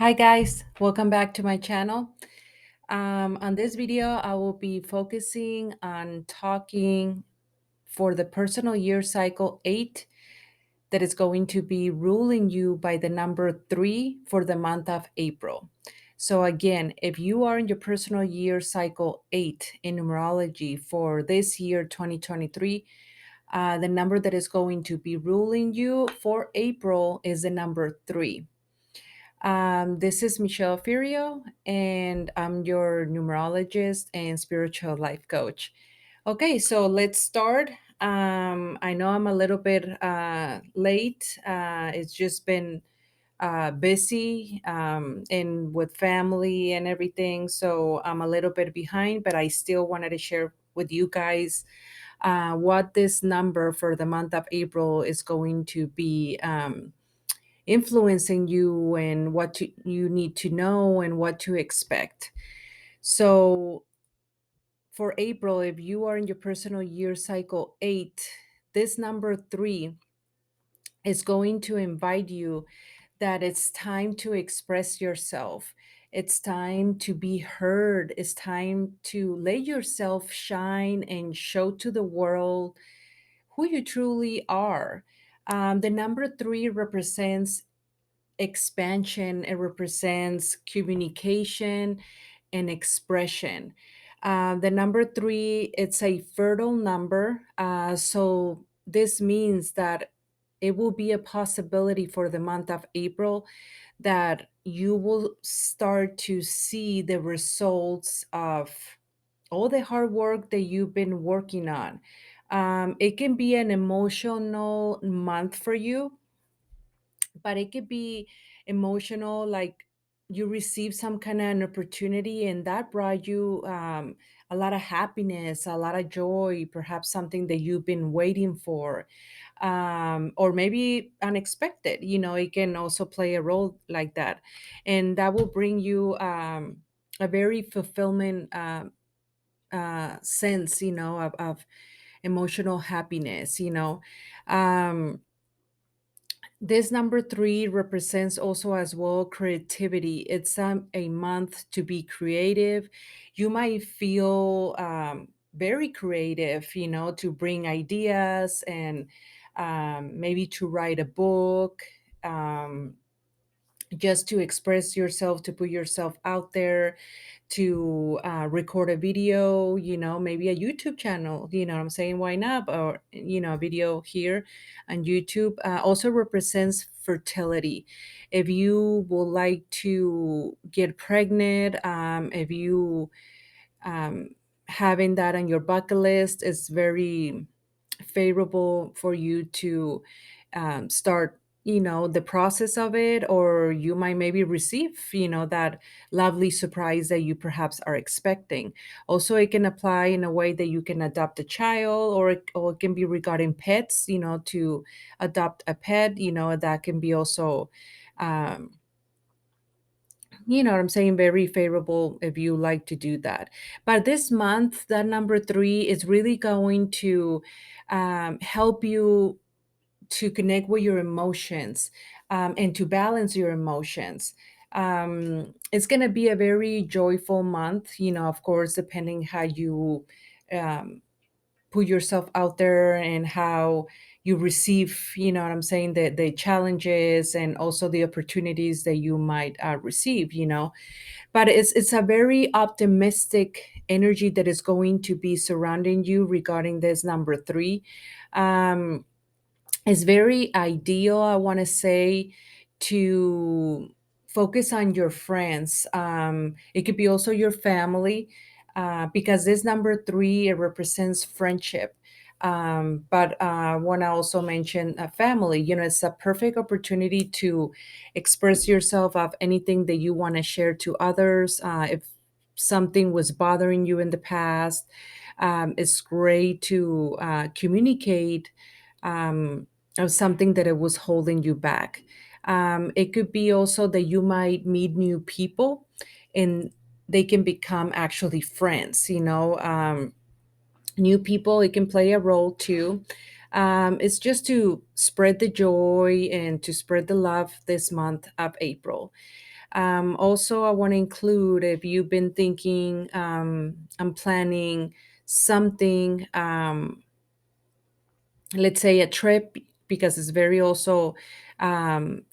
Hi guys, welcome back to my channel. On this video, I will be focusing on talking for the personal year cycle 8 that is going to be ruling you by the number 3 for the month of April. So again, if you are in your personal year cycle 8 in numerology for this year 2023, the number that is going to be ruling you for April is the number 3. This is Michell Aufiero, and I'm your numerologist and spiritual life coach. Okay, so let's start. I know I'm a little bit late. It's just been busy and with family and everything, so I'm a little bit behind, but I still wanted to share with you guys what this number for the month of April is going to be. Influencing you and you need to know and what to expect. So, for April, if you are in your personal year cycle 8, this number 3 is going to invite you that it's time to express yourself. It's time to be heard. It's time to let yourself shine and show to the world who you truly are. The number 3 represents expansion, it represents communication and expression. The number 3, it's a fertile number. So this means that it will be a possibility for the month of April that you will start to see the results of all the hard work that you've been working on. It can be an emotional month for you, but it could be emotional, like you received some kind of an opportunity and that brought you a lot of happiness, a lot of joy, perhaps something that you've been waiting for, or maybe unexpected. It can also play a role like that, and that will bring you a very fulfillment sense, of emotional happiness. This number 3 represents also as well creativity. It's a month to be creative. You might feel very creative, to bring ideas and maybe to write a book, just to express yourself, to put yourself out there, to record a video, maybe a YouTube channel, what I'm saying, why not? Or, a video here on YouTube also represents fertility. If you would like to get pregnant, if you having that on your bucket list, is very favorable for you to start the process of it, or you might maybe receive that lovely surprise that you perhaps are expecting. Also, it can apply in a way that you can adopt a child, or it can be regarding pets, to adopt a pet, that can be also um, what I'm saying, very favorable if you like to do that. But this month, that number 3 is really going to help you to connect with your emotions, and to balance your emotions. It's going to be a very joyful month, of course, depending how you um, put yourself out there and how you receive, what I'm saying, the challenges and also the opportunities that you might receive, but it's a very optimistic energy that is going to be surrounding you regarding this number 3. um, it's very ideal, I want to say, to focus on your friends. It could be also your family, because this number 3, it represents friendship. But I want to also mention a family. It's a perfect opportunity to express yourself of anything that you want to share to others. If something was bothering you in the past, it's great to communicate. Of something that it was holding you back. It could be also that you might meet new people and they can become actually friends, new people, it can play a role too. It's just to spread the joy and to spread the love this month of April. Also, I want to include if you've been thinking, I'm planning something, let's say a trip, because it's very also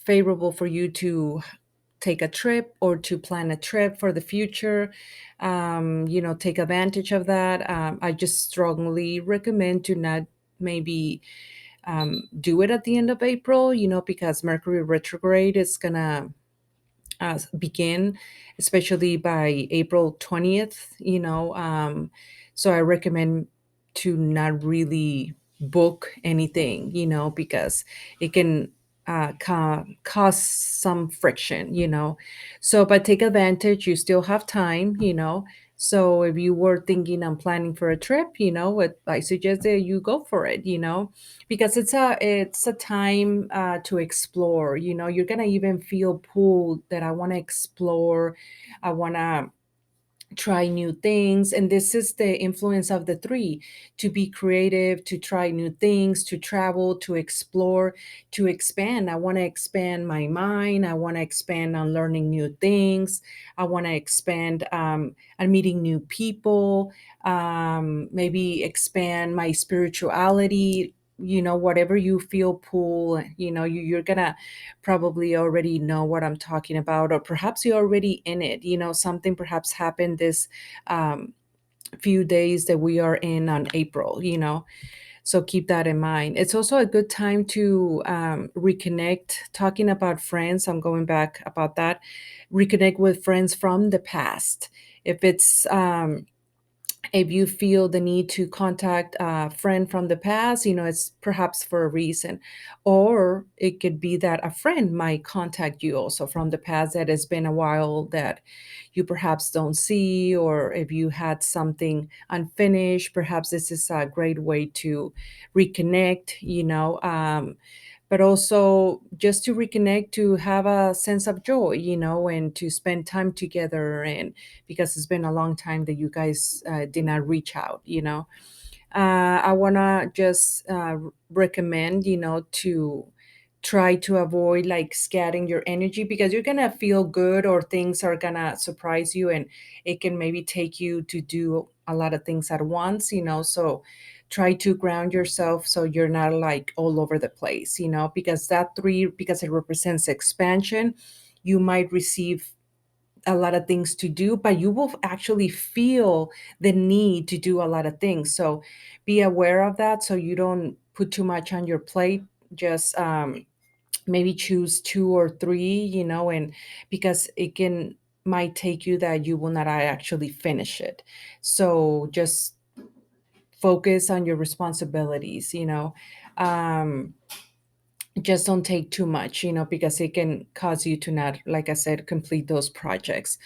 favorable for you to take a trip or to plan a trip for the future. Take advantage of that. I just strongly recommend to not maybe do it at the end of April, because Mercury retrograde is gonna begin, especially by April 20th, so I recommend to not really book anything, because it can cause some friction, but take advantage. You still have time, so if you were thinking on planning for a trip, what I suggest that you go for it, because it's a time to explore. You're gonna even feel pulled that I want to explore, I want to try new things. And this is the influence of the three: to be creative, to try new things, to travel, to explore, to expand. I want to expand my mind, I want to expand on learning new things, I want to expand on meeting new people, maybe expand my spirituality. Whatever you feel pull, you're gonna probably already know what I'm talking about, or perhaps you're already in it. Something perhaps happened this um, few days that we are in on April, so keep that in mind. It's also a good time to reconnect. Talking about friends, I'm going back about that. Reconnect with friends from the past. If it's if you feel the need to contact a friend from the past, it's perhaps for a reason. Or it could be that a friend might contact you also from the past that has been a while that you perhaps don't see, or if you had something unfinished, perhaps this is a great way to reconnect, but also just to reconnect, to have a sense of joy, and to spend time together. And because it's been a long time that you guys did not reach out, I want to just recommend, to try to avoid like scattering your energy, because you're gonna feel good or things are gonna surprise you, and it can maybe take you to do a lot of things at once, so try to ground yourself so you're not like all over the place, because that three, because it represents expansion, you might receive a lot of things to do, but you will actually feel the need to do a lot of things. So be aware of that so you don't put too much on your plate. Just maybe choose two or three, and because it can might take you that you will not actually finish it. So just focus on your responsibilities, um, just don't take too much, because it can cause you to not, like I said, complete those projects.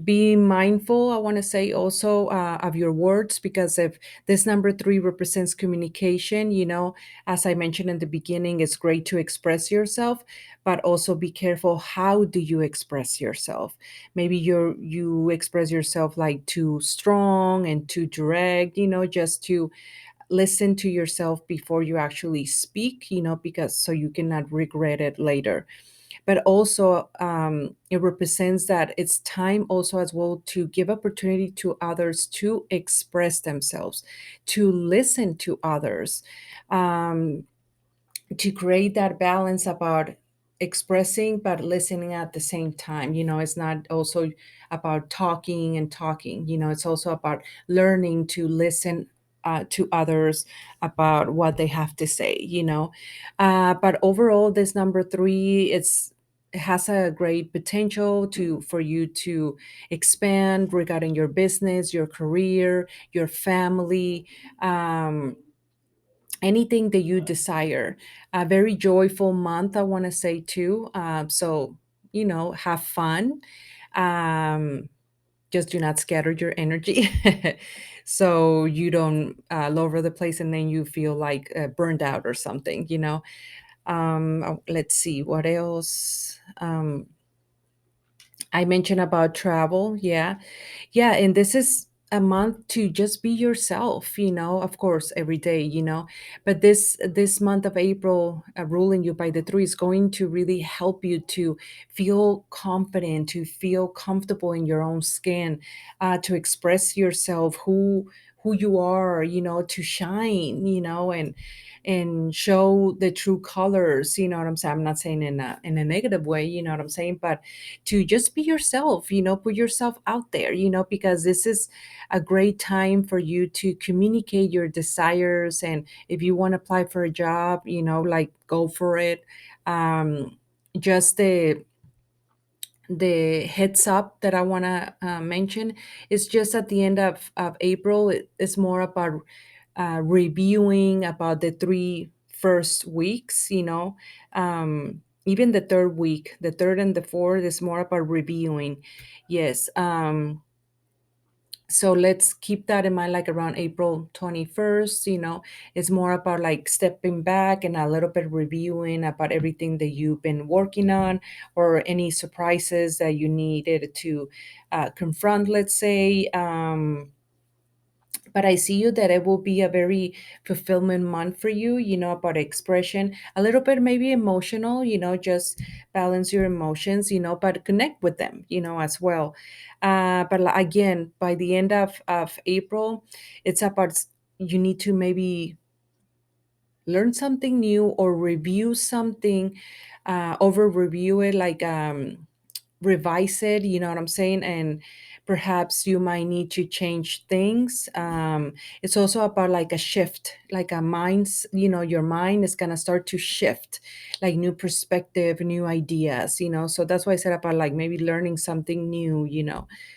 Be mindful, I want to say also, of your words, because if this number three represents communication, as I mentioned in the beginning, it's great to express yourself, but also be careful, how do you express yourself? Maybe you express yourself like too strong and too direct, just to listen to yourself before you actually speak, because so you cannot regret it later. But also, it represents that it's time also as well to give opportunity to others to express themselves, to listen to others, um, to create that balance about expressing but listening at the same time. It's not also about talking and talking, it's also about learning to listen to others about what they have to say, but overall, this number three, it has a great potential to for you to expand regarding your business, your career, your family, um, anything that you desire. A very joyful month, I want to say too. So, have fun. Um, just do not scatter your energy so you don't all over the place and then you feel like burned out or something, let's see what else. I mentioned about travel. Yeah. Yeah. And this is a month to just be yourself, of course every day, but this month of April, ruling you by the three, is going to really help you to feel confident, to feel comfortable in your own skin, to express yourself, who you are, to shine, and show the true colors, you know what I'm saying. I'm not saying in a negative way, you know what I'm saying, but to just be yourself, put yourself out there, because this is a great time for you to communicate your desires. And if you want to apply for a job, like, go for it. Just the heads up that I want to mention is just at the end of April. It's more about reviewing about the three first weeks, even the third week, the third and the fourth is more about reviewing. Yes. So let's keep that in mind, like around April 21st. It's more about like stepping back and a little bit reviewing about everything that you've been working on, or any surprises that you needed to confront, let's say. But I see you that it will be a very fulfillment month for you, about expression, a little bit maybe emotional, just balance your emotions, but connect with them, as well. But again, by the end of April, it's about you need to maybe learn something new or review something, over review it, like, revise it, you know what I'm saying? And perhaps you might need to change things. It's also about like a shift, like a mind's, your mind is going to start to shift, like new perspective, new ideas, so that's why I said about like maybe learning something new,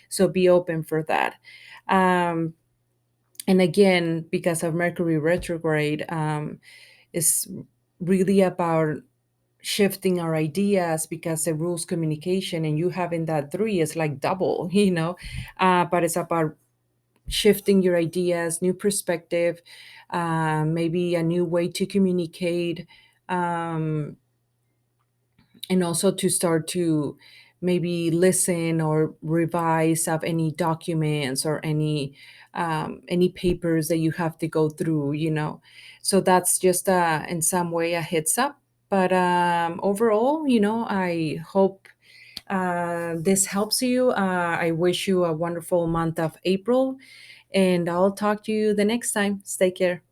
so be open for that. Um, and again, because of Mercury retrograde, is really about shifting our ideas, because the rules communication, and you having that three is like double, but it's about shifting your ideas, new perspective, maybe a new way to communicate, um, and also to start to maybe listen or revise of any documents or any papers that you have to go through, so that's just in some way a heads up. But overall, I hope this helps you. I wish you a wonderful month of April, and I'll talk to you the next time. Stay care.